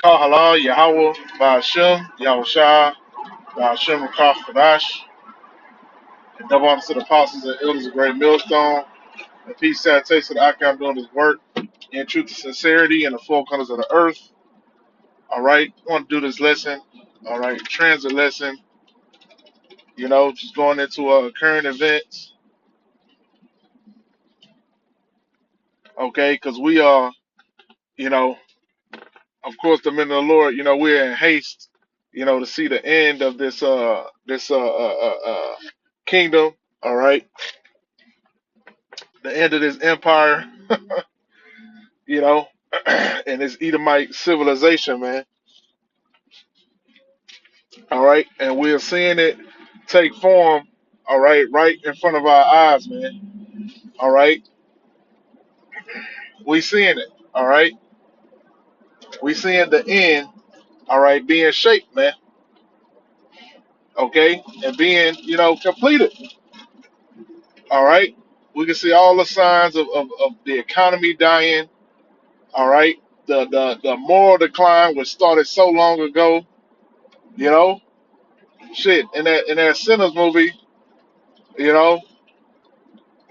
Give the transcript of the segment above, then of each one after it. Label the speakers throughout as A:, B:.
A: Kahala, Yahweh, Ba'ashem, Yahushua, Ba'ashem, Rakah, Kadash, and double honor to the apostles and elders of Great Millstone, and peace, salutation to the Icon doing his work in truth and sincerity and the four corners of the earth. All right, I want to do this lesson. All right, transit lesson, just going into current events, okay, because we are, you know, of course, the men of the Lord, we're in haste, to see the end of this kingdom, all right, the end of this empire, you know, and this Edomite civilization, man. All right, and we're seeing it take form, all right in front of our eyes, man. All right, we seeing it, all right. We seeing the end, all right, being shaped, man. Okay, and being, completed. All right, we can see all the signs of the economy dying. All right, the moral decline was started so long ago. You know, shit in that Sinners movie, you know,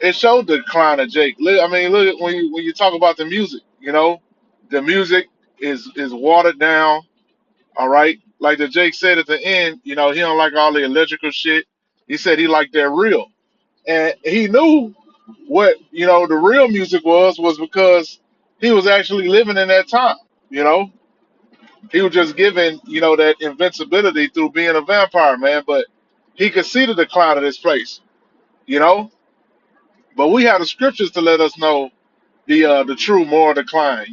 A: it showed the decline of Jake. I mean, look at when you talk about the music. The music is watered down. All right, like the Jake said at the end, he don't like all the electrical shit. He said he liked that real, and he knew what the real music was because he was actually living in that time. You know, he was just given that invincibility through being a vampire, man. But he could see the decline of this place. You know, but we have the scriptures to let us know the true moral decline.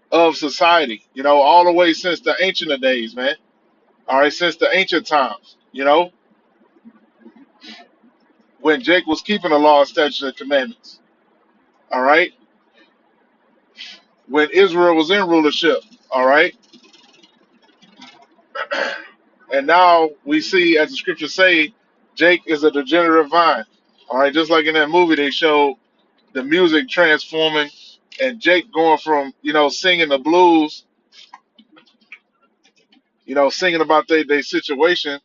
A: Of society. All the way since the ancient of days, man. All right, since the ancient times. When Jake was keeping the law, statutes, and commandments. All right, when Israel was in rulership. All right, and now we see, as the scriptures say, Jake is a degenerate vine. All right, just like in that movie, they showed the music transforming and Jake going from singing the blues, singing about their situation.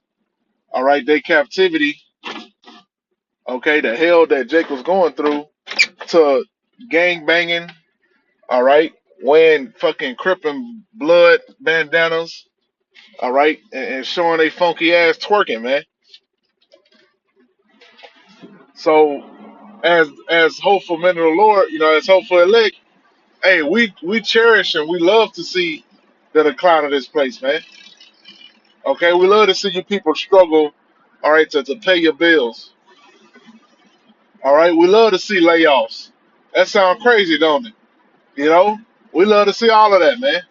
A: All right, their captivity. Okay, the hell that Jake was going through to gang banging. All right, wearing fucking crippin' blood bandanas. All right, and showing they funky ass twerking, man. So as hopeful men of the Lord, as hopeful elect, hey, we cherish and we love to see the decline of this place, man. Okay, we love to see you people struggle, all right, to pay your bills. All right, we love to see layoffs. That sounds crazy, don't it? You know, we love to see all of that, man,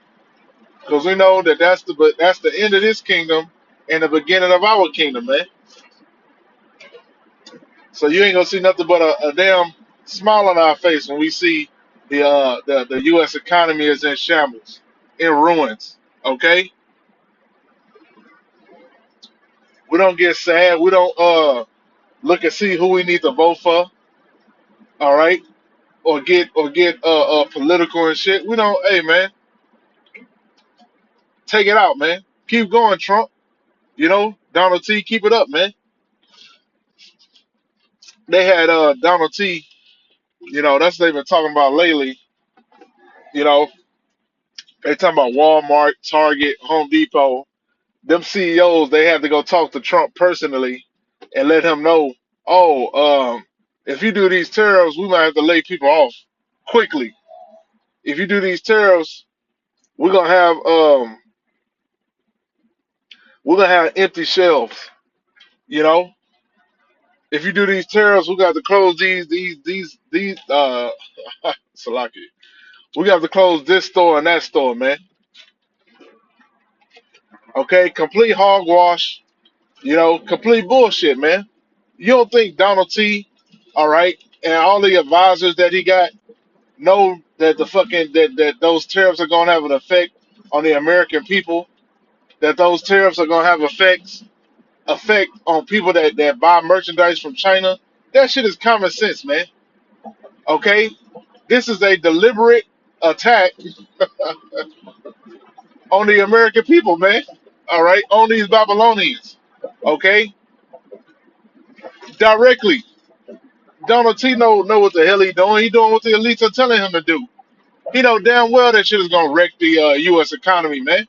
A: because we know that that's the end of this kingdom and the beginning of our kingdom, man. So you ain't gonna see nothing but a damn smile on our face when we see the U.S. economy is in shambles, in ruins. Okay, we don't get sad. We don't look and see who we need to vote for. All right, or get political and shit. We don't. Hey man, take it out, man. Keep going, Trump. Donald T. Keep it up, man. They had Donald T. That's what they've been talking about lately. You know, they talking about Walmart, Target, Home Depot. Them CEOs, they have to go talk to Trump personally and let him know, oh, if you do these tariffs, we might have to lay people off quickly. If you do these tariffs, we're gonna have um we're gonna have empty shelves. You know, if you do these tariffs, we got to close these Salaki. We got to close this store and that store, man. Okay, complete hogwash. Complete bullshit, man. You don't think Donald T, all right, and all the advisors that he got know that that those tariffs are gonna have an effect on the American people, that those tariffs are gonna have effect on people that buy merchandise from China? That shit is common sense, man. Okay? This is a deliberate attack on the American people, man. All right, on these Babylonians. Okay, directly. Donald T know what the hell he doing. He doing what the elites are telling him to do. He know damn well that shit is gonna wreck the U.S. economy, man.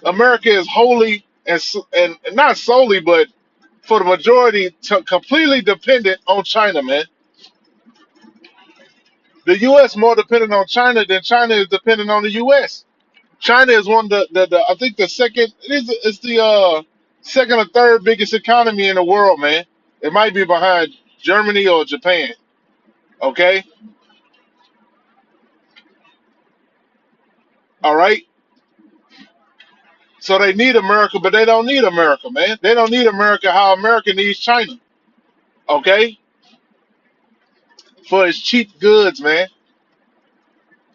A: America is wholly and not solely, but for the majority, completely dependent on China, man. The U.S. more dependent on China than China is dependent on the U.S. China is one of the I think the second it's the second or third biggest economy in the world, man. It might be behind Germany or Japan. Okay, all right. So they need America, but they don't need America, man. They don't need America how America needs China. Okay, for its cheap goods, man.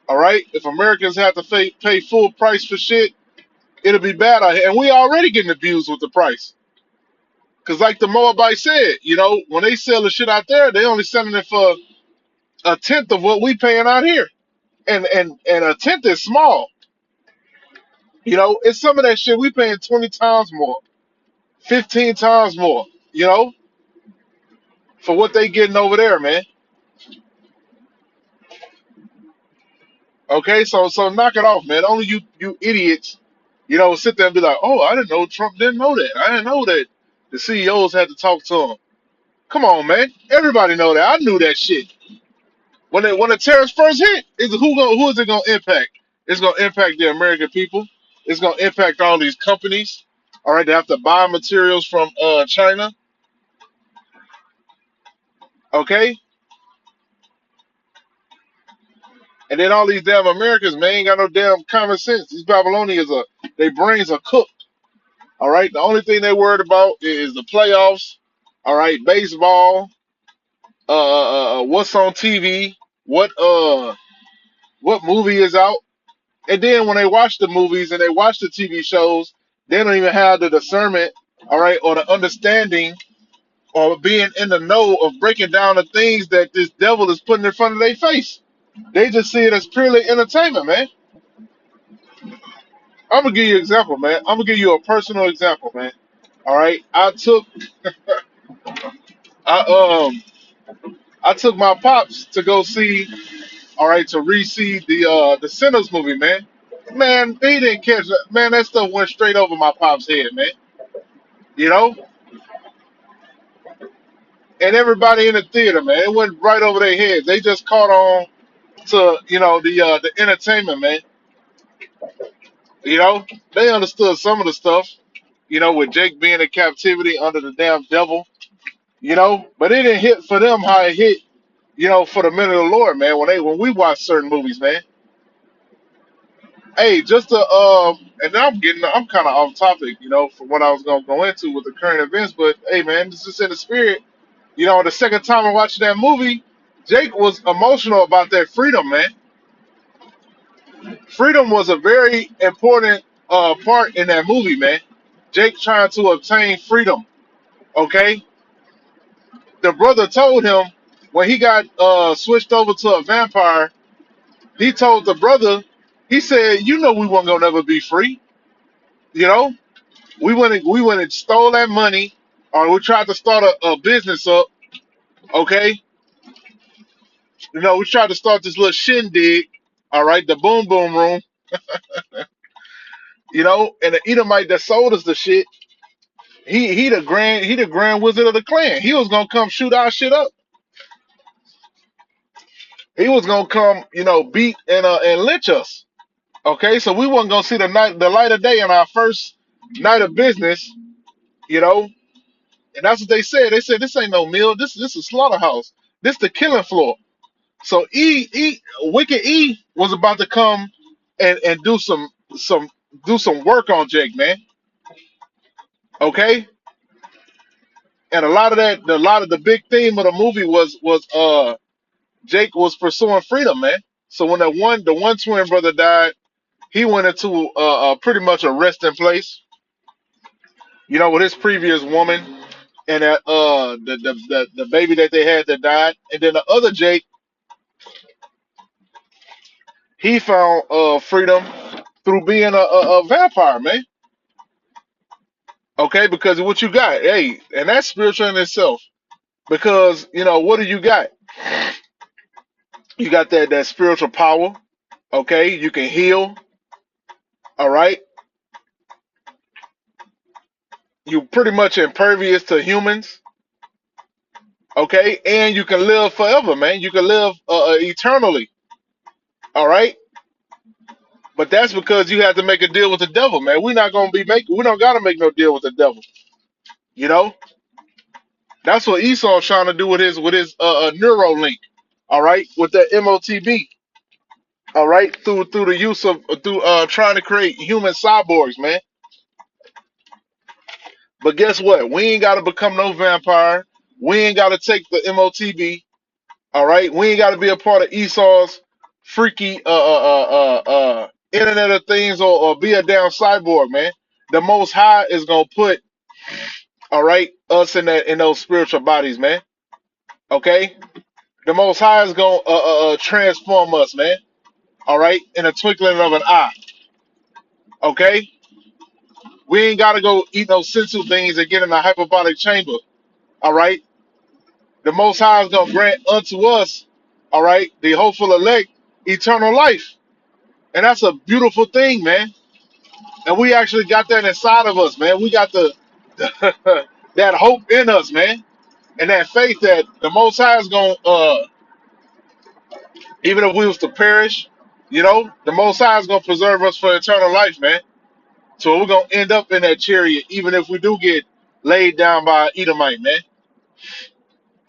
A: All right. If Americans have to pay full price for shit, it'll be bad out here. And we already getting abused with the price. Cause like the Moabite said, when they sell the shit out there, they only selling it for a tenth of what we paying out here. And a tenth is small. It's some of that shit we paying 20 times more, 15 times more, for what they getting over there, man. Okay, so knock it off, man. Only you idiots, sit there and be like, oh, I didn't know Trump didn't know that. I didn't know that the CEOs had to talk to him. Come on, man. Everybody know that. I knew that shit. When the tariffs first hit, who is it gonna impact? It's gonna impact the American people. It's gonna impact all these companies. All right, they have to buy materials from China. Okay, and then all these damn Americans, man, ain't got no damn common sense. These Babylonians their brains are cooked. All right, the only thing they worried about is the playoffs. All right, baseball. What's on TV? What movie is out? And then when they watch the movies and they watch the TV shows, they don't even have the discernment, all right, or the understanding or being in the know of breaking down the things that this devil is putting in front of their face. They just see it as purely entertainment, man. I'm gonna give you an example, man. I'm gonna give you a personal example, man. All right, I I took my pops to go see, all right, to re-see the Sinners movie, man. Man, they didn't catch that. Man, that stuff went straight over my pops' head, man. You know, and everybody in the theater, man, it went right over their heads. They just caught on to the entertainment, man. You know, they understood some of the stuff. With Jake being in captivity under the damn devil. But it didn't hit for them how it hit. For the men of the Lord, man. When we watch certain movies, man. Hey, just to and now I'm kind of off topic, from what I was gonna go into with the current events. But hey, man, this is in the spirit. The second time I watched that movie, Jake was emotional about that freedom, man. Freedom was a very important part in that movie, man. Jake trying to obtain freedom. Okay, the brother told him when he got switched over to a vampire. He told the brother, he said, we weren't gonna never be free. You know, we went and stole that money, or we tried to start a business up. Okay, we tried to start this little shindig. All right, the boom boom room. And the Edomite that sold us the shit. He the grand wizard of the clan. He was gonna come shoot our shit up. He was gonna come, beat and lynch us. Okay, so we wasn't gonna see the light of day in our first night of business. You know, and that's what they said. They said this ain't no mill. This is slaughterhouse. This the killing floor. So Wicked E was about to come and do some work on Jake, man. Okay, and a lot of the big theme of the movie was Jake was pursuing freedom, man. So when the one twin brother died, he went into pretty much a resting place, with his previous woman and that the baby that they had that died, and then the other Jake, he found freedom, through being a vampire, man. Okay, because of what you got, hey, and that's spiritual in itself. Because what do you got? You got that spiritual power. Okay, you can heal. All right, you pretty much impervious to humans. Okay, and you can live forever, man. You can live eternally. All right, but that's because you have to make a deal with the devil, man. We're not gonna be making. We don't gotta make no deal with the devil. You know, that's what Esau's trying to do with his Neuralink. All right, with the MOTB. All right, through the use of through trying to create human cyborgs, man. But guess what? We ain't got to become no vampire. We ain't got to take the MOTB. All right, we ain't got to be a part of Esau's freaky Internet of Things, or be a damn cyborg, man. The Most High is gonna put, all right, us in those spiritual bodies, man. Okay, the Most High is gonna transform us, man. All right, in a twinkling of an eye. Okay, we ain't got to go eat those sensual things and get in a hyperbolic chamber. All right, the Most High is gonna grant unto us, all right, the hopeful elect, eternal life, and that's a beautiful thing, man. And we actually got that inside of us, man. We got the that hope in us, man, and that faith that the Most High is gonna, even if we was to perish, the Most High is gonna preserve us for eternal life, man. So we're gonna end up in that chariot, even if we do get laid down by an Edomite, man.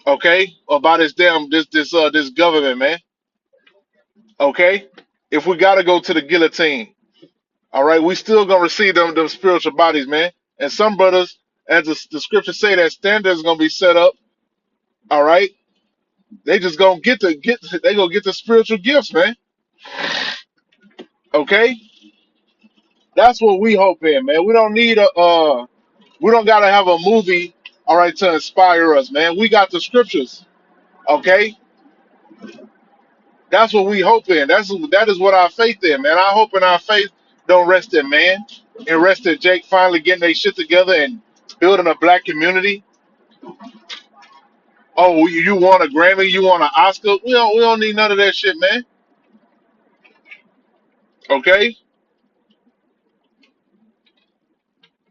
A: Okay, or by this government, man. Okay, if we gotta go to the guillotine, all right, we still gonna receive them spiritual bodies, man. And some brothers, as the scriptures say, that standard is gonna be set up. All right, they just gonna they gonna get the spiritual gifts, man. Okay, that's what we hope in, man. We don't need we don't gotta have a movie, all right, to inspire us, man. We got the scriptures. Okay, that's what we hope in. That is what our faith in, man. I hope in our faith don't rest in man. It rest in Jake finally getting their shit together and building a black community. Oh, you want a Grammy? You want an Oscar? We don't need none of that shit, man. Okay,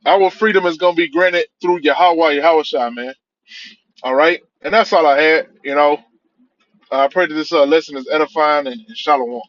A: our freedom is gonna be granted through Yahweh Yahushua, man. All right, and that's all I had. I pray that this lesson is edifying and shalom.